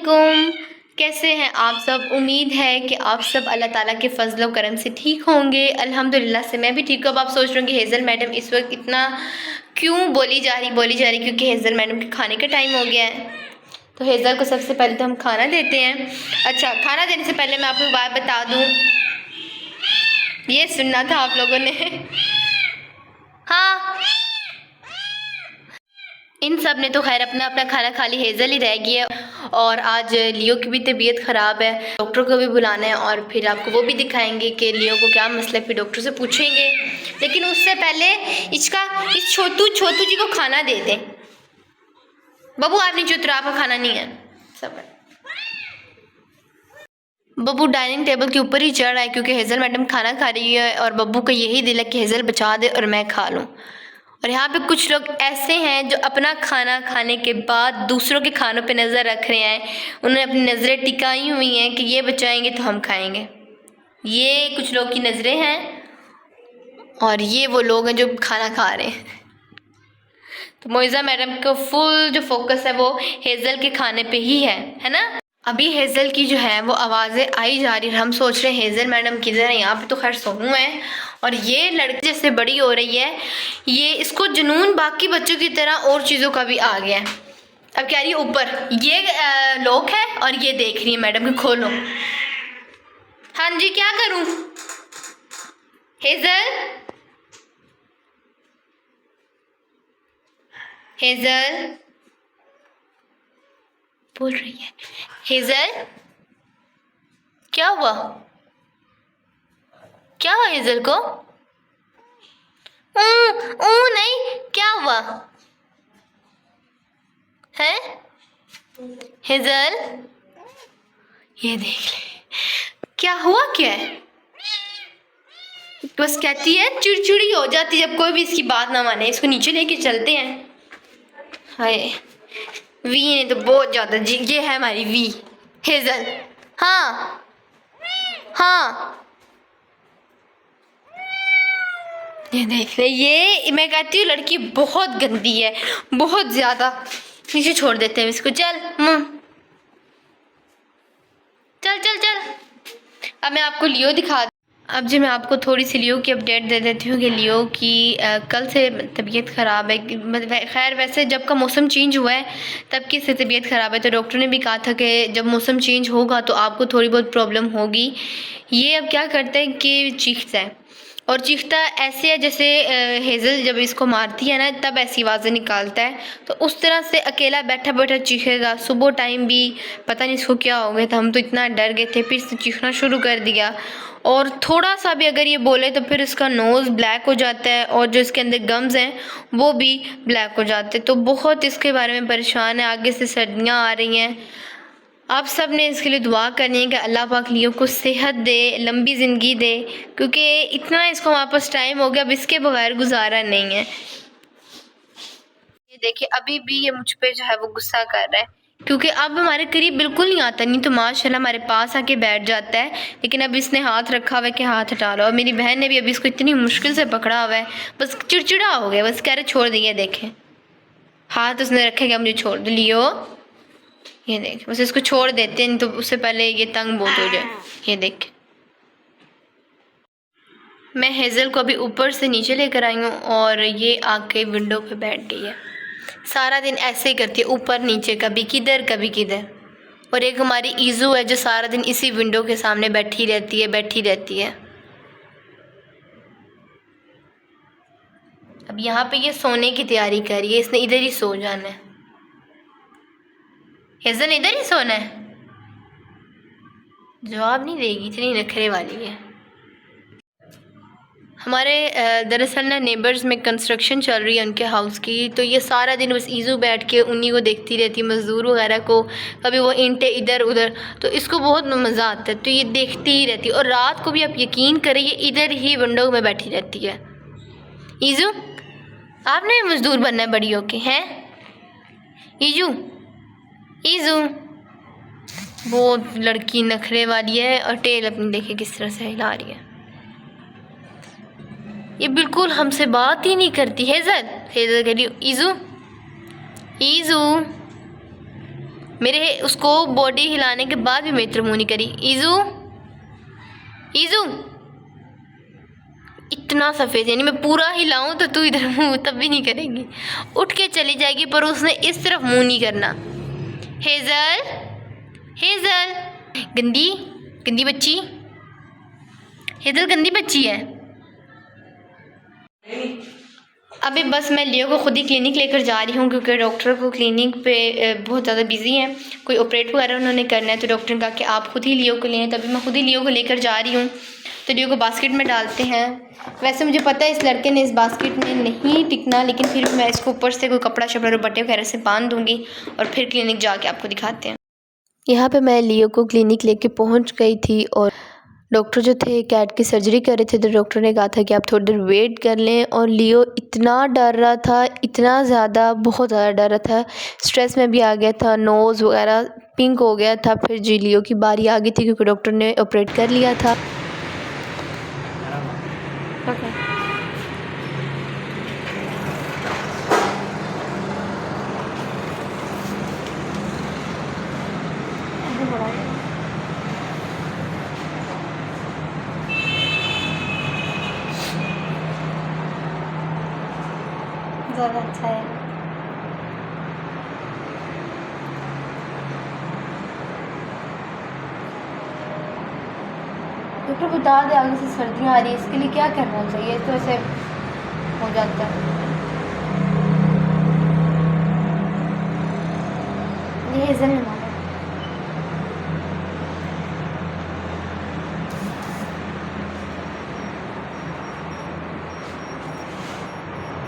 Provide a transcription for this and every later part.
अस्सलामुअलैकुम। कैसे हैं आप सब? उम्मीद है कि आप सब अल्लाह ताला के फजल व करम से ठीक होंगे। अल्हम्दुलिल्लाह से मैं भी ठीक हूँ। अब आप सोच रहे होंगे हेज़ल मैडम इस वक्त इतना क्यों बोली जा रही, क्योंकि हेज़ल मैडम के खाने का टाइम हो गया है। तो हेज़ल को सबसे पहले तो हम खाना देते हैं। अच्छा, खाना देने से पहले मैं आपको एक बात बता दूँ, ये सुनना था आप लोगों ने। हाँ, इन सब ने तो खैर अपना अपना खाना खा ली, हेज़ल ही रह गई है। और आज लियो की भी तबीयत ख़राब है, डॉक्टर को भी बुलाना है और फिर आपको वो भी दिखाएंगे कि लियो को क्या मसला है, फिर डॉक्टर से पूछेंगे। लेकिन उससे पहले इस छोटू जी को खाना दे दें। बब्बू आप नीचे उतरो, आपका खाना नहीं है सब। बब्बू डाइनिंग टेबल के ऊपर ही चढ़ रहा है क्योंकि हेज़ल मैडम खाना खा रही है और बब्बू का यही दिल है कि हेज़ल बचा दे और मैं खा लूँ। और यहाँ पे कुछ लोग ऐसे हैं जो अपना खाना खाने के बाद दूसरों के खानों पे नज़र रख रहे हैं। उन्होंने अपनी नज़रें टिकाई हुई हैं कि ये बचाएंगे तो हम खाएंगे। ये कुछ लोग की नज़रें हैं और ये वो लोग हैं जो खाना खा रहे हैं। तो मोइज़ा मैडम को फुल जो फोकस है वो हेज़ल के खाने पे ही है ना। अभी हेज़ल की जो है वो आवाज़ें आई जा रही है। हम सोच रहे हैं हेज़ल मैडम किधर है। यहाँ पे तो खैर सोनू है और ये लड़की जैसे बड़ी हो रही है, ये इसको जुनून बाकी बच्चों की तरह और चीज़ों का भी आ गया है। अब कह रही है ऊपर ये लॉक है और ये देख रही है मैडम कि खोलो। हाँ जी, क्या करूँ हेज़ल? हेज़ल बोल रही है। हेज़ल क्या हुआ? क्या हुआ हेज़ल को? नहीं, क्या हुआ है हेज़ल? ये देख ले क्या हुआ, क्या है? बस कहती है, चिड़चिड़ी हो जाती जब कोई भी इसकी बात ना माने। इसको नीचे लेके चलते हैं। हाय, वी ने तो बहुत ज्यादा जी, ये है हमारी वी हेज़ल। हाँ हाँ, ये देख ले, ये मैं कहती हूँ लड़की बहुत गंदी है, बहुत ज्यादा। नीचे छोड़ देते हैं इसको। चल चल चल चल। अब मैं आपको लियो दिखा। अब जी मैं आपको थोड़ी सी लियो की अपडेट दे देती हूँ कि लियो की कल से तबीयत ख़राब है। खैर वैसे जब का मौसम चेंज हुआ है तब की से तबीयत ख़राब है। तो डॉक्टर ने भी कहा था कि जब मौसम चेंज होगा तो आपको थोड़ी बहुत प्रॉब्लम होगी। ये अब क्या करता है कि चीखता है और चीखता ऐसे है जैसे हेज़ल जब इसको मारती है ना तब ऐसी आवाज़ें निकालता है। तो उस तरह से अकेला बैठा बैठा चीखेगा। सुबह टाइम भी पता नहीं इसको क्या हो गया था, हम तो इतना डर गए थे। फिर इसने चीखना शुरू कर दिया और थोड़ा सा भी अगर ये बोले तो फिर इसका नोज़ ब्लैक हो जाता है और जो इसके अंदर गम्स हैं वो भी ब्लैक हो जाते हैं। तो बहुत इसके बारे में परेशान है। आगे से सर्दियाँ आ रही हैं, आप सब ने इसके लिए दुआ करनी है कि अल्लाह पाक लियो को सेहत दे, लंबी ज़िंदगी दे, क्योंकि इतना इसको वापस टाइम हो गया, अब इसके बगैर गुजारा नहीं है। ये देखिए अभी भी ये मुझ पे जो है वो गुस्सा कर रहा है क्योंकि अब हमारे करीब बिल्कुल नहीं आता। नहीं तो माशाल्लाह हमारे पास आके बैठ जाता है, लेकिन अब इसने हाथ रखा हुआ है कि हाथ हटा लो। और मेरी बहन ने भी अभी इसको इतनी मुश्किल से पकड़ा हुआ है, बस चिड़चिड़ा हो गया, बस कह रहे छोड़ दिए। देखें हाथ उसने रखे क्या, मुझे छोड़ दो लियो। ये देख, बस इसको छोड़ देते हैं, नहीं तो उससे पहले ये तंग बहुत हो जाए। ये देख, मैं हेज़ल को अभी ऊपर से नीचे लेकर आई हूँ और ये आके विंडो पे बैठ गई है। सारा दिन ऐसे ही करती है, ऊपर नीचे, कभी किधर कभी किधर। और एक हमारी ईज़ू है जो सारा दिन इसी विंडो के सामने बैठी रहती है। अब यहाँ पे ये सोने की तैयारी कर रही है, इसने इधर ही सो जाना है। हेज़ल इधर ही सोना है, जवाब नहीं देगी, इतनी नखरे वाली है। हमारे दरअसल ना नेबर्स में कंस्ट्रक्शन चल रही है उनके हाउस की, तो ये सारा दिन बस ईज़ू बैठ के उन्हीं को देखती रहती है, मज़दूर वगैरह को। कभी वो ईंटें इधर उधर, तो इसको बहुत मज़ा आता है, तो ये देखती ही रहती है। और रात को भी आप यकीन करें ये इधर ही विंडो में बैठी रहती है। ईज़ू आपने मज़दूर बनना है बड़ी होके, हैं ईज़ू? ईज़ू बहुत लड़की नखरे वाली है और टेल अपनी देखे किस तरह से हिला रही है। ये बिल्कुल हमसे बात ही नहीं करती। हेज़ल कह रही ईज़ू ईज़ू मेरे उसको बॉडी हिलाने के बाद भी मेरी तरफ मुँह नहीं करी। ईजू ईजू इतना सफ़ेद, यानी मैं पूरा हिलाऊं तो तू इधर मुँह तब भी नहीं करेगी, उठ के चली जाएगी, पर उसने इस तरफ मुँह नहीं करना। हेज़ल हेज़ल गंदी गंदी बच्ची, हेज़ल गंदी बच्ची है। अभी बस मैं लियो को खुद ही क्लिनिक लेकर जा रही हूँ, क्योंकि डॉक्टर को क्लिनिक पे बहुत ज़्यादा बिजी हैं, कोई ऑपरेट वगैरह उन्होंने करना है, तो डॉक्टर ने कहा कि आप खुद ही लियो को लें। तभी मैं खुद ही लियो को लेकर जा रही हूँ। तो लियो को बास्केट में डालते हैं। वैसे मुझे पता है इस लड़के ने इस बास्केट में नहीं टिकना, लेकिन फिर मैं इसको ऊपर से कोई कपड़ा शपड़ा और बट्टे वगैरह से बांध दूँगी और फिर क्लिनिक जाके आपको दिखाते हैं। यहाँ पे मैं लियो को क्लिनिक लेके पहुँच गई थी और डॉक्टर जो थे कैट की सर्जरी कर रहे थे, तो डॉक्टर ने कहा था कि आप थोड़ी देर वेट कर लें। और लियो इतना डर रहा था, इतना ज़्यादा, बहुत ज़्यादा डर रहा था, स्ट्रेस में भी आ गया था, नोज़ वगैरह पिंक हो गया था। फिर जी लियो की बारी आ गई थी, क्योंकि डॉक्टर ने ऑपरेट कर लिया था। ज़्यादा अच्छा है। डॉक्टर बता दे आगे से सर्दियाँ आ रही है, इसके लिए क्या करना चाहिए? तो ऐसे हो जाता है। ये हेज़ल ने मारा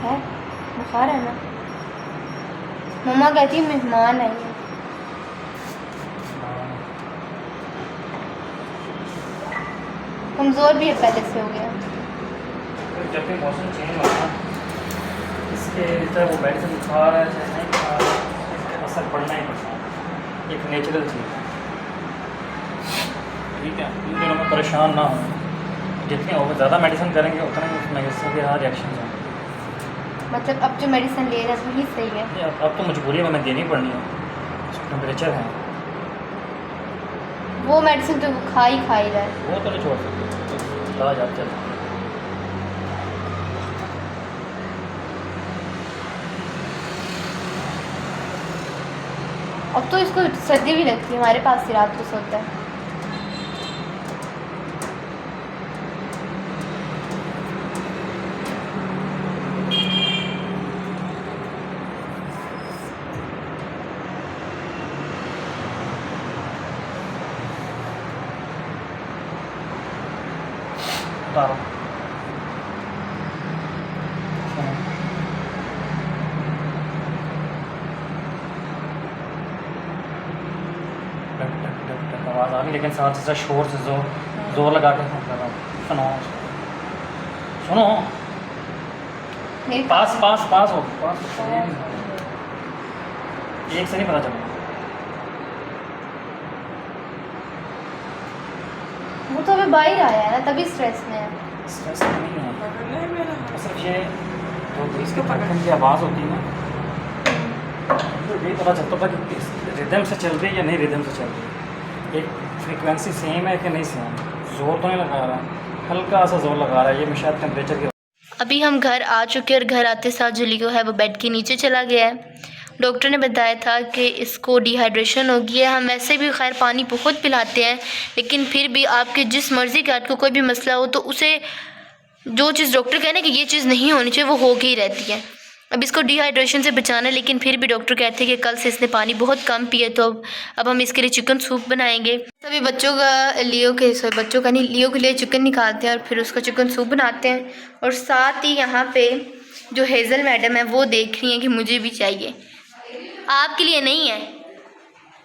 है, बुखार है ना? मम्मा कहती है मेहमान आई है। कमज़ोर भी है, पहले से हो गया। जब भी मौसम चेंज होगा इसके तरह वो मेडिसिन खा रहा है चाहे नहीं खा रहा है, असर पड़ना ही पड़ता है, एक नेचुरल चीज़। ठीक है, इन दोनों में परेशान ना हो, जितनी और ज़्यादा मेडिसिन करेंगे उतना ही उस मेडिसिन के साथ रिएक्शन होंगे। मतलब अब जो मेडिसिन ले रहा है वही सही है? अब तो मजबूरी में हमें देनी पड़नी है, टेम्परेचर है, वो मेडिसिन तो वो खा ही रहा है। वो तो नहीं छोड़ सकते, ला जाते हैं। अब तो इसको सर्दी भी लगती है, हमारे पास ही रात को सोता है। उतारो। आवाज़ आ रही, लेकिन साथ से शोर से जोर लगा के फोन कर रहा हूँ। सुनो सुनो, पास पास पास हो, पास एक से नहीं पता चला। वो तो अभी बाहर आया है ना, तभी स्ट्रेस में है। स्ट्रेस नहीं है, सिर्फ ये तो इसके धड़कन की आवाज़ होती है ना, तो यही पता चलता था कि रिदम से चल रही है या नहीं रिदम से चल रही है, एक फ्रीक्वेंसी सेम है कि नहीं सेम, जोर तो नहीं लगा रहा, हल्का सा जोर लगा रहा है, ये मैं शायद टेम्परेचर की। अभी हम घर आ चुके हैं और घर आते साथ जो लियो है वो बेड के नीचे चला गया है। डॉक्टर ने बताया था कि इसको डिहाइड्रेशन हो गई है। हम वैसे भी खैर पानी बहुत पिलाते हैं, लेकिन फिर भी आपके जिस मर्ज़ी का आपको कोई भी मसला हो तो उसे जो चीज़ डॉक्टर कहने कि ये चीज़ नहीं होनी चाहिए वो हो के ही रहती है। अब इसको डिहाइड्रेशन से बचाना है, लेकिन फिर भी डॉक्टर कहते हैं कि कल से इसने पानी बहुत कम पिए, तो अब हम इसके लिए चिकन सूप बनाएंगे। सभी बच्चों का लियो के लिए चिकन निकालते हैं और फिर उसका चिकन सूप बनाते हैं। और साथ ही यहाँ पे जो हेज़ल मैडम है वो देख रही हैं कि मुझे भी चाहिए, आपके लिए नहीं है।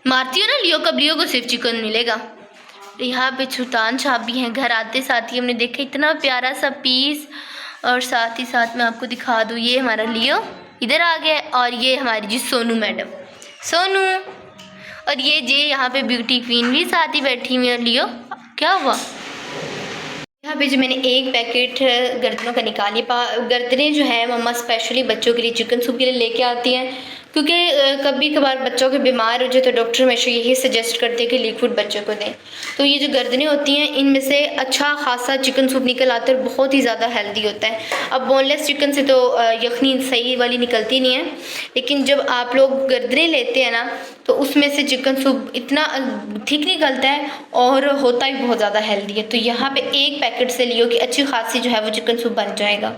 मारती हो ना लियो, कब लियो को सिर्फ चिकन मिलेगा। यहाँ पे सुल्तान साहब भी हैं। घर आते साथ ही हमने देखा इतना प्यारा सा पीस, और साथ ही साथ मैं आपको दिखा दूँ, ये हमारा लियो इधर आ गया, और ये हमारी जी सोनू मैडम, सोनू, और ये जी यहाँ पे ब्यूटी क्वीन भी साथ ही बैठी हुई है। लियो क्या हुआ? यहाँ पे जो मैंने एक पैकेट गर्दनों का निकाली, गर्दनें जो है मम्मा स्पेशली बच्चों के लिए चिकन सूप के लिए लेके आती हैं, क्योंकि कभी कभार बच्चों के बीमार हो जाए तो डॉक्टर हमेशा यही सजेस्ट करते हैं कि लिक्विड बच्चों को दें। तो ये जो गर्दनें होती हैं इनमें से अच्छा खासा चिकन सूप निकल आता है और बहुत ही ज़्यादा हेल्दी होता है। अब बोनलेस चिकन से तो यखनी सही वाली निकलती नहीं है, लेकिन जब आप लोग गर्दनें लेते हैं ना तो उसमें से चिकन सूप इतना ठीक निकलता है और होता ही बहुत ज़्यादा हेल्दी है। तो यहाँ पे एक पैकेट से लियो कि अच्छी खासी जो है वो चिकन सूप बन जाएगा।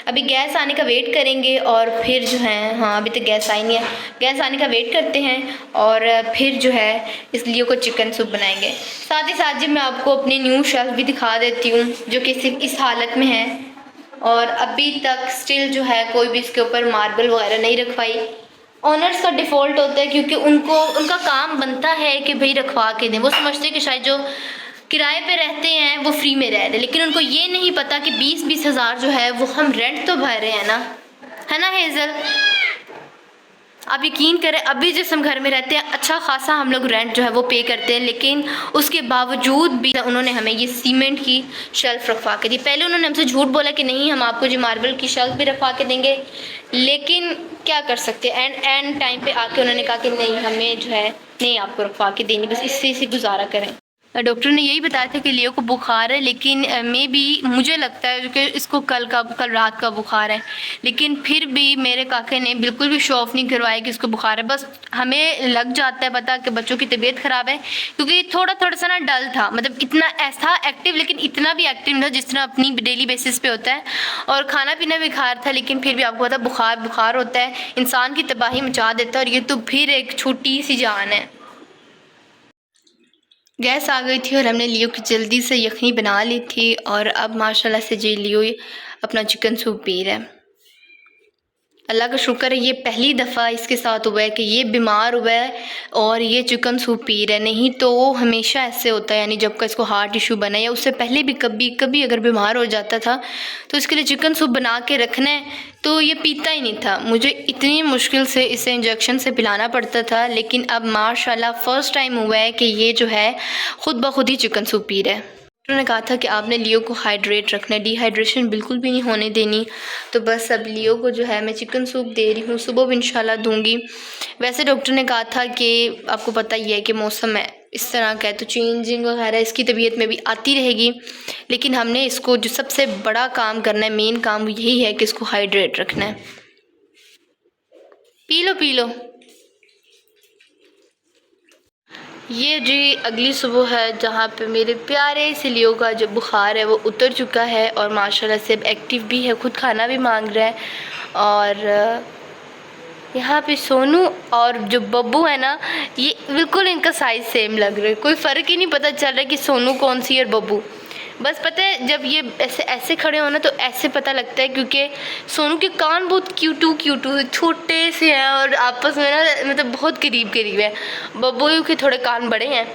अभी गैस आने का वेट करेंगे और फिर जो है, हाँ अभी तक गैस आई नहीं है, गैस आने का वेट करते हैं और फिर जो है इस लियो को चिकन सूप बनाएंगे। साथ ही साथ जी मैं आपको अपनी न्यू शेल्फ भी दिखा देती हूँ जो कि इस हालत में है और अभी तक स्टिल जो है कोई भी इसके ऊपर मार्बल वगैरह नहीं रखवाई। ऑनर्स का डिफ़ॉल्ट होता है क्योंकि उनका काम बनता है कि भाई रखवा के दें। वो समझते हैं कि शायद जो किराए पे रहते हैं वो फ्री में रह रहे हैं, लेकिन उनको ये नहीं पता कि 20-20 हज़ार जो है वो हम रेंट तो भर रहे हैं ना, है ना हेज़ल? आप यकीन करें अभी जिस हम घर में रहते हैं अच्छा खासा हम लोग रेंट जो है वो पे करते हैं, लेकिन उसके बावजूद भी उन्होंने हमें ये सीमेंट की शेल्फ़ रखवा के दी। पहले उन्होंने हमसे झूठ बोला कि नहीं हम आपको जो मार्बल की शेल्फ़ भी रखवा के देंगे, लेकिन क्या कर सकते हैं एंड टाइम पे आके उन्होंने कहा कि नहीं हमें जो है नहीं आपको रखवा के देनी, बस इससे इसे गुजारा करें। डॉक्टर ने यही बताया था कि लियो को बुखार है, लेकिन मुझे लगता है कि इसको कल रात का बुखार है, लेकिन फिर भी मेरे काके ने बिल्कुल भी शो ऑफ नहीं करवाया कि इसको बुखार है। बस हमें लग जाता है पता कि बच्चों की तबीयत ख़राब है, क्योंकि थोड़ा सा ना डल था, मतलब इतना ऐसा एक्टिव लेकिन इतना भी एक्टिव नहीं था जिस तरह अपनी डेली बेसिस पे होता है, और खाना पीना भी खा रहा था, लेकिन फिर भी आपको पता बुखार होता है इंसान की तबाही मचा देता है, और ये तो फिर एक छोटी सी जान है। गैस आ गई थी और हमने लियो की जल्दी से यखनी बना ली थी और अब माशाल्लाह से जी लियो अपना चिकन सूप पी रहा है। अल्लाह का शुक्र है ये पहली दफ़ा इसके साथ हुआ है कि ये बीमार हुआ है और ये चिकन सूप पी रहा है, नहीं तो वो हमेशा ऐसे होता है, यानी जब का इसको हार्ट इशू बना या उससे पहले भी कभी अगर बीमार हो जाता था तो इसके लिए चिकन सूप बना के रखना है तो ये पीता ही नहीं था। मुझे इतनी मुश्किल से इसे इंजेक्शन से पिलाना पड़ता था, लेकिन अब माशाल्लाह फ़र्स्ट टाइम हुआ है कि ये जो है ख़ुद ब खुद ही चिकन सूप पी रहा है। डॉक्टर ने कहा था कि आपने लियो को हाइड्रेट रखना है, डिहाइड्रेशन बिल्कुल भी नहीं होने देनी। तो बस अब लियो को जो है मैं चिकन सूप दे रही हूँ, सुबह भी इंशाल्लाह दूँगी। वैसे डॉक्टर ने कहा था कि आपको पता ही है कि मौसम है इस तरह का है तो चेंजिंग वगैरह इसकी तबीयत में भी आती रहेगी, लेकिन हमने इसको जो सबसे बड़ा काम करना है, मेन काम यही है कि इसको हाइड्रेट रखना है। P low. ये जी अगली सुबह है जहाँ पे मेरे प्यारे से लियो का जो बुखार है वो उतर चुका है और माशाल्लाह से अब एक्टिव भी है, खुद खाना भी मांग रहा है। और यहाँ पे सोनू और जो बब्बू है ना, ये बिल्कुल इनका साइज़ सेम लग रहा है, कोई फ़र्क ही नहीं पता चल रहा है कि सोनू कौन सी है और बब्बू। बस पता है जब ये ऐसे खड़े हो ना तो ऐसे पता लगता है, क्योंकि सोनू के कान बहुत क्यूटू छोटे से हैं और आपस में ना मतलब बहुत करीब है। बब्बू के थोड़े कान बड़े हैं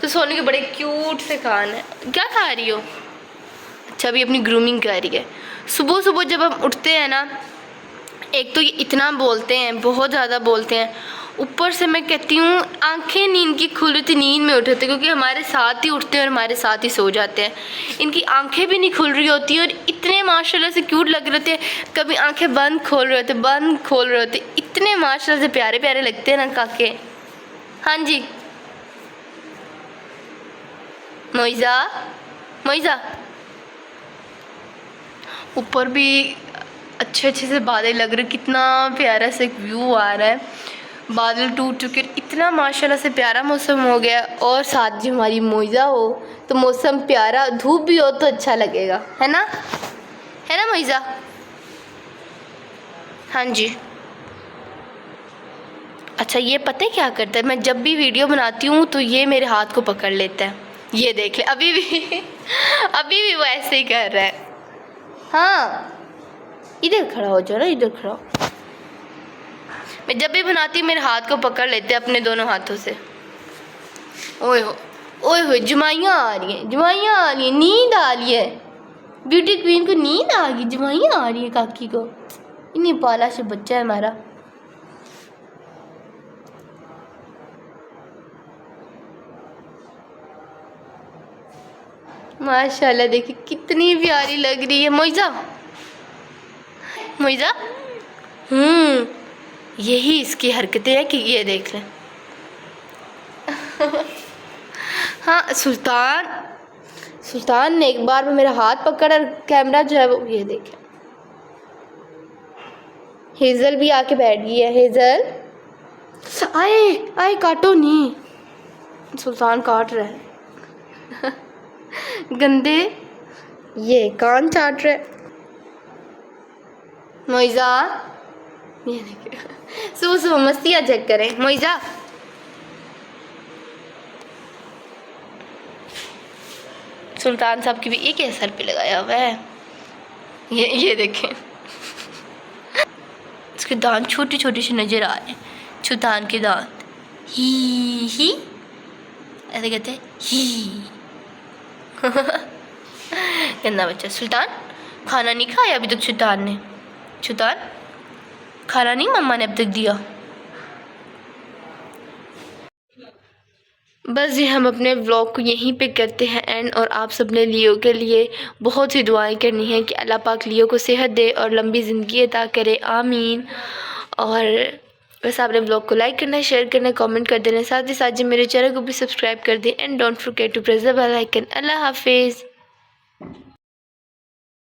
तो सोनू के बड़े क्यूट से कान हैं। क्या खा रही हो? अच्छा अभी अपनी ग्रूमिंग कर रही है। सुबह जब हम उठते हैं ना, एक तो ये इतना बोलते हैं, बहुत ज़्यादा बोलते हैं, ऊपर से मैं कहती हूँ आंखें नींद की खुली थी, नींद में उठे थे, क्योंकि हमारे साथ ही उठते हैं और हमारे साथ ही सो जाते हैं। इनकी आंखें भी नहीं खुल रही होती और इतने माशाल्लाह से क्यूट लग रहे थे, कभी आंखें बंद खोल रहे होते, इतने माशाल्लाह से प्यारे लगते हैं ना काके। हाँ जी मोइज़ा ऊपर भी अच्छे से बादल लग रहे, कितना प्यारा सा एक व्यू आ रहा है, बादल टूट चुके, इतना माशाल्लाह से प्यारा मौसम हो गया। और साथ जी हमारी मोइज़ा हो तो मौसम प्यारा, धूप भी हो तो अच्छा लगेगा, है ना मोइज़ा? हाँ जी। अच्छा ये पता है क्या करता है, मैं जब भी वीडियो बनाती हूँ तो ये मेरे हाथ को पकड़ लेता है, ये देख ले अभी भी वो ऐसे ही कर रहा है। हाँ इधर खड़ा हो जाओ ना, इधर खड़ा हो। मैं जब भी बनाती मेरे हाथ को पकड़ लेते हैं अपने दोनों हाथों से। ओए हो जमाइयाँ आ रही हैं, नींद आ रही है, ब्यूटी क्वीन को नींद आ गई, जमाइयाँ आ रही है काकी को। इन्हीं पाला से बच्चा है हमारा। माशाल्लाह देखिए कितनी प्यारी लग रही है मोइज़ा। यही इसकी हरकतें हैं कि ये देख लें। हाँ सुल्तान ने एक बार में मेरा हाथ पकड़ और कैमरा जो है वो ये देखे। हेज़ल भी आके बैठ गई है। हेज़ल आए आए, काटो नहीं, सुल्तान काट रहा है। गंदे, ये कान चाट रहा है। मोइज़ा ये देखिए, सुबह मस्तियाँ चेक करें। मोइज़ा सुल्तान साहब की भी एक ही सर पे लगाया हुआ है। ये देखें, इसके दांत छोटे छोटे से नजर आ रहे हैं। सुल्तान के दांत ही ऐसे कहते हैं ही। गंदा बच्चा। सुल्तान खाना नहीं खाया अभी तक। सुल्तान खाना नहीं मम्मा ने अब तक दिया। बस ये हम अपने व्लॉग को यहीं पे करते हैं एंड। और आप सब ने लियो के लिए बहुत सी दुआएं करनी है कि अल्लाह पाक लियो को सेहत दे और लंबी ज़िंदगी अता करे, आमीन। और बस आपने व्लॉग को लाइक करना, शेयर करना, कमेंट कर देना। साथ ही साथ जी मेरे चैनल को भी सब्सक्राइब कर दें and don't forget to press the bell icon. अल्लाह हाफिज़।